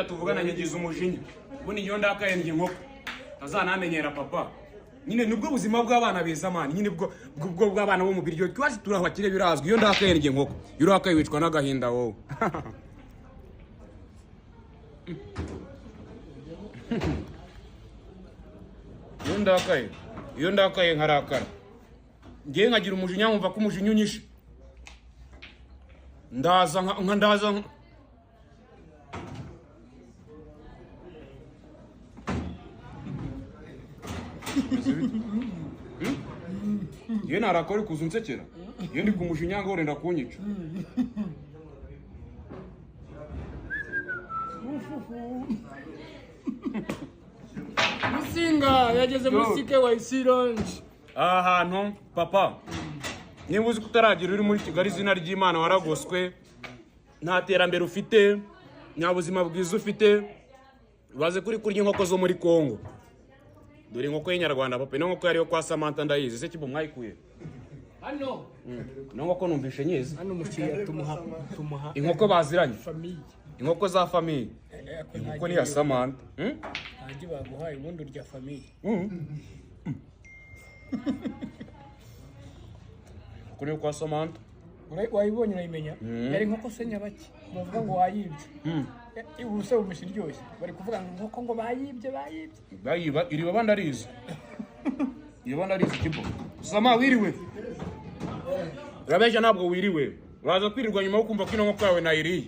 tuvugana nyigize umujinya ubundi iyo ndakaye ndi inkoko azanamenyera papa nyine nubwo buzima bw'abana beza mani nyine bwo bw'abana bo mu biryo twaje turabakire birazwi iyo ndakaye ndi inkoko iyo urakaye wicwa n'agahinda wowe iyo ndakaye nkarakara ngiye nkagira umujinya nkumva ko umujinya unyishe ndaza Iyo narakora kuza unsekera iyo ndi kumujinya ngo urenda kunyica Musinga yageze musike wa Isironje ahantu papa niba uzi kutaragira uri muri Kigali izina ry'Imana waragoswe nta terambere ufite nta buzima bwiza ufite baze kuri kurya inkoko zo muri Kongo dore inkoko y'Inyarwanda papa ino nkoko yariyo kwa Samantha ndayizi se kibo mwayikuye hano nkoko numvishe nyeze hano mukiya tumuha inkoko baziranye famille inkoko za famille inkoko ni ya Samantha haji baguhaye ubundi urya famille kuri kwa Samantha wayibonye urayimenya yari inkoko se nyabaki bavuga ngo wayibye ubuse umushiryoshye bari kuvuga ngo inkoko ngo bayibye bayiba iri babanda arizi iyo banda arizi kibo Sama wiriwe urabeje ntabwo wiriwe uraza kwirirwa nyuma yo kumva ko ino nkoko yawe nayiriye